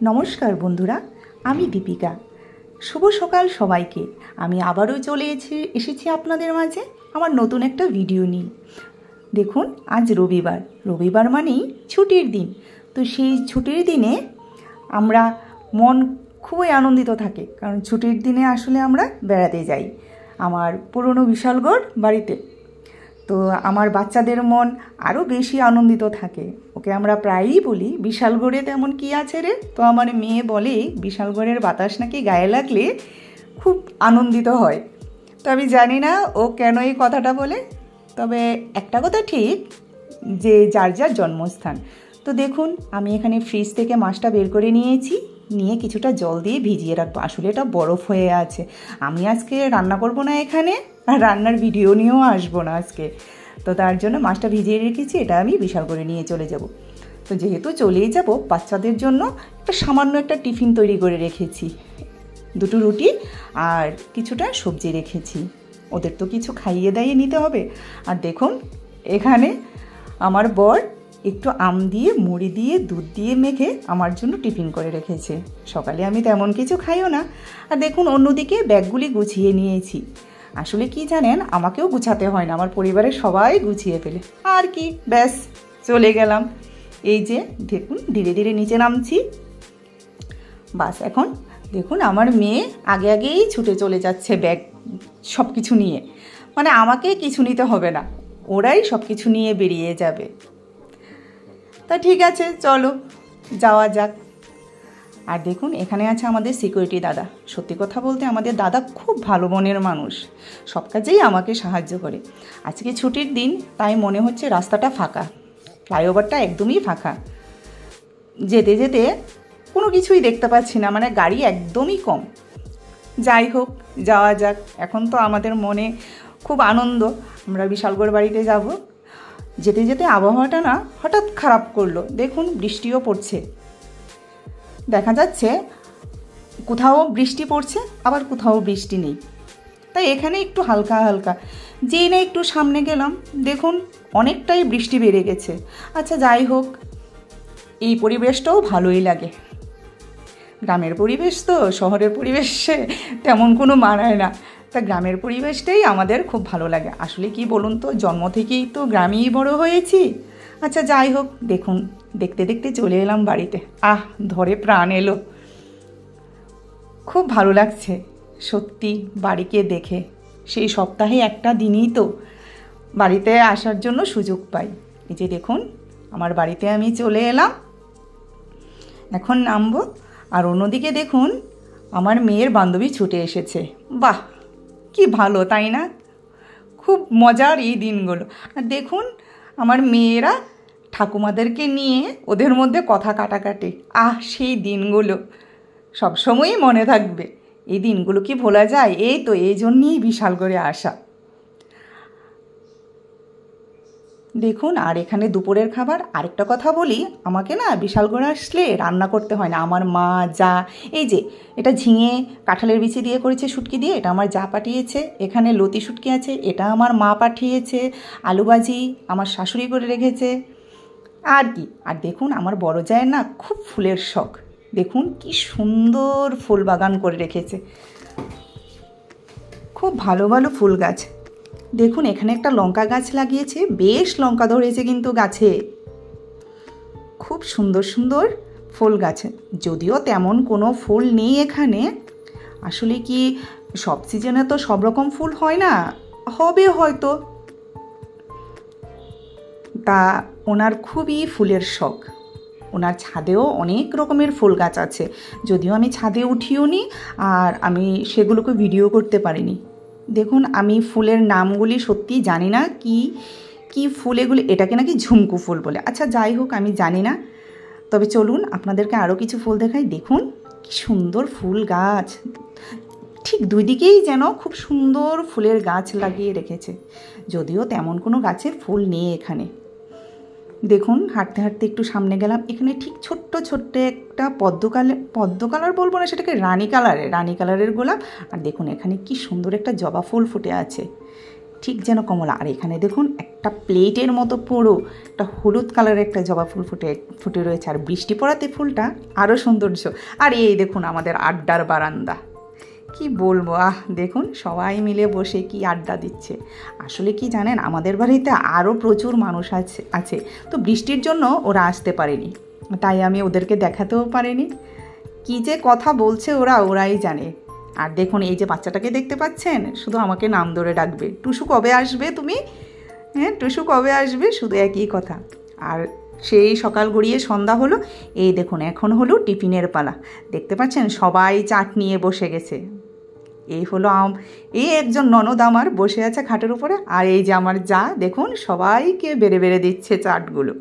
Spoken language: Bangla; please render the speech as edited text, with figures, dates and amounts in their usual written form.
নমস্কার বন্ধুরা, আমি দীপিকা। শুভ সকাল সবাইকে। আমি আবারও চলে এসেছি আপনাদের মাঝে আমার নতুন একটা ভিডিও নিয়ে। দেখুন, আজ রবিবার মানেই ছুটির দিন। তো সেই ছুটির দিনে আমরা মন খুবই আনন্দিত থাকে, কারণ ছুটির দিনে আসলে আমরা বেড়াতে যাই আমার পুরনো বিশালগড় বাড়িতে। তো আমার বাচ্চাদের মন আরও বেশি আনন্দিত থাকে। ওকে আমরা প্রায়ই বলি, বিশালগড়ে তেমন কি আছে রে? তো আমার মেয়ে বলে বিশালগড়ের বাতাস নাকি গায়ে লাগলে খুব আনন্দিত হয়। তো আমি জানি না ও কেন এই কথাটা বলে, তবে একটা কথা ঠিক, যে যার যার জন্মস্থান। তো দেখুন, আমি এখানে ফ্রিজ থেকে মাছটা বের করে নিয়ে কিছুটা জল দিয়ে ভিজিয়ে রাখবো। আসলে এটা বরফ হয়ে আছে। আমি আজকে রান্না করব না এখানে, আর রান্নার ভিডিও নিয়েও আসবো না আজকে। তো তার জন্য মাছটা ভিজিয়ে রেখেছি, এটা আমি বিশাল করে নিয়ে চলে যাব। তো যেহেতু চলেই যাব, বাচ্চাদের জন্য সামান্য একটা টিফিন তৈরি করে রেখেছি। 2টো রুটি আর কিছুটা সবজি রেখেছি। ওদের তো কিছু খাইয়ে দাইয়ে নিতে হবে। আর দেখুন, এখানে আমার বর একটু আম দিয়ে, মুড়ি দিয়ে, দুধ দিয়ে মেখে আমার জন্য টিফিন করে রেখেছে। সকালে আমি তেমন কিছু খাইও না। আর দেখুন, অন্যদিকে ব্যাগগুলি গুছিয়ে নিয়েছি। আসলে কি জানেন, আমাকেও গুছাতে হয় না, আমার পরিবারের সবাই গুছিয়ে ফেলে। আর কি, ব্যাস চলে গেলাম। এই যে দেখুন, ধীরে ধীরে নিচে নামছি। বাস, এখন দেখুন আমার মেয়ে আগেই ছুটে চলে যাচ্ছে ব্যাগ সব কিছু নিয়ে। মানে আমাকে কিছু নিতে হবে না, ওরাই সব কিছু নিয়ে বেরিয়ে যাবে। তা ঠিক আছে, চলো যাওয়া যাক। আর দেখুন, এখানে আছে আমাদের সিকিউরিটি দাদা। সত্যি কথা বলতে আমাদের দাদা খুব ভালো মনের মানুষ, সব কাজেই আমাকে সাহায্য করে। আজকে ছুটির দিন, তাই মনে হচ্ছে রাস্তাটা ফাঁকা, ফ্লাইওভারটা একদমই ফাঁকা। যেতে যেতে কোনো কিছুই দেখতে পাচ্ছি না, মানে গাড়ি একদমই কম। যাই হোক, যাওয়া যাক। এখন তো আমাদের মনে খুব আনন্দ, আমরা বিশালগড় বাড়িতে যাব। যেতে যেতে আবহাওয়াটা না হঠাৎ খারাপ করলো। দেখুন, বৃষ্টিও পড়ছে, দেখা যাচ্ছে কোথাও বৃষ্টি পড়ছে, আবার কোথাও বৃষ্টি নেই। তাই এখানে একটু হালকা হালকা। যেই না একটু সামনে গেলাম, দেখুন অনেকটাই বৃষ্টি বেড়ে গেছে। আচ্ছা যাই হোক, এই পরিবেশটাও ভালোই লাগে। গ্রামের পরিবেশ তো শহরের পরিবেশে তেমন কোনো মানায় না। তা গ্রামের পরিবেশটাই আমাদের খুব ভালো লাগে। আসলে কি বলুন তো, জন্ম থেকেই তো গ্রামেই বড় হয়েছি। আচ্ছা যাই হোক, দেখুন দেখতে দেখতে চলে এলাম বাড়িতে। ধরে প্রাণ এলো, খুব ভালো লাগছে সত্যি বাড়িকে দেখে। সেই সপ্তাহে একটা দিনই তো বাড়িতে আসার জন্য সুযোগ পাই। এই যে দেখুন, আমার বাড়িতে আমি চলে এলাম, এখন নামবো। আর অন্যদিকে দেখুন, আমার মেয়ের বান্ধবী ছুটে এসেছে। বাহ, কি ভালো তাই না? খুব মজার এই দিনগুলো। আর দেখুন, আমার মেয়েরা ঠাকুমাদেরকে নিয়ে ওদের মধ্যে কথা কাটাকাটি। সেই দিনগুলো সবসময়ই মনে থাকবে। এই দিনগুলো কি ভোলা যায়? এই জন্যেই বিশালগড়ে আসা। দেখুন, আর এখানে দুপুরের খাবার। আরেকটা কথা বলি, আমাকে না বিশালগড় আসলে রান্না করতে হয় না। আমার মা, যা, এই যে এটা ঝিঙে কাঁঠালের বিচি দিয়ে করেছে শুটকি দিয়ে, এটা আমার যা পাঠিয়েছে। এখানে লতি শুটকি আছে, এটা আমার মা পাঠিয়েছে। আলু ভাজি আমার শাশুড়ি করে রেখেছে। আর কি, আর দেখুন আমার বড় জায়ের না খুব ফুলের শখ। দেখুন কি সুন্দর ফুল বাগান করে রেখেছে, খুব ভালো ভালো ফুল গাছ। দেখুন, এখানে একটা লঙ্কা গাছ লাগিয়েছে, বেশ লঙ্কা ধরেছে কিন্তু গাছে। খুব সুন্দর সুন্দর ফুল গাছে, যদিও তেমন কোনো ফুল নেই এখানে। আসলে কি, সব সিজনে তো সব রকম ফুল হয় না, হবে হয়তো। তা ওনার খুবই ফুলের শখ। ওনার ছাদেও অনেক রকমের ফুল গাছ আছে, যদিও আমি ছাদে উঠিও নি, আর আমি সেগুলোকে ভিডিও করতে পারিনি। দেখুন, আমি ফুলের নামগুলি সত্যিই জানি না, কি ফুল এগুলি। এটাকে নাকি ঝুমকু ফুল বলে। আচ্ছা যাই হোক, আমি জানি না। তবে চলুন আপনাদেরকে আরও কিছু ফুল দেখাই। দেখুন কি সুন্দর ফুল গাছ, ঠিক দুই দিকেই যেন খুব সুন্দর ফুলের গাছ লাগিয়ে রেখেছে, যদিও তেমন কোনো গাছের ফুল নেই এখানে। দেখুন, হাঁটতে হাঁটতে একটু সামনে গেলাম, এখানে ঠিক ছোট্ট একটা পদ্ম কালার বলবো না, সেটাকে রানী কালারের গোলাপ। আর দেখুন, এখানে কি সুন্দর একটা জবা ফুল ফুটে আছে, ঠিক যেন কমলা। আর এখানে দেখুন একটা প্লেটের মতো পুরো একটা হলুদ কালারের একটা জবা ফুল ফুটে রয়েছে। আর বৃষ্টি পড়াতে ফুলটা আরও সৌন্দর্য। আর এই দেখুন আমাদের আড্ডার বারান্দা, কি বলবো, দেখুন সবাই মিলে বসে কি আড্ডা দিচ্ছে। আসলে কি জানেন, আমাদের বাড়িতে আরও প্রচুর মানুষ আছে, তো বৃষ্টির জন্য ওরা আসতে পারেনি, তাই আমি ওদেরকে দেখাতেও পারিনি। কি যে কথা বলছে ওরাই জানে। আর দেখুন এই যে বাচ্চাটাকে দেখতে পাচ্ছেন, শুধু আমাকে নাম ধরে ডাকবে, টুসু কবে আসবে তুমি, হ্যাঁ টুসু কবে আসবে, শুধু একই কথা। আর সেই সকাল গড়িয়ে সন্ধ্যা হলো, এই দেখুন এখন হলো টিফিনের পালা। দেখতে পাচ্ছেন সবাই চাট নিয়ে বসে গেছে। এই হলো এই একজন ননদ আমার বসে আছে খাটের উপরে, আর এই যে আমার যা দেখুন সবাইকে বেড়ে বেড়ে দিচ্ছে চাটগুলো।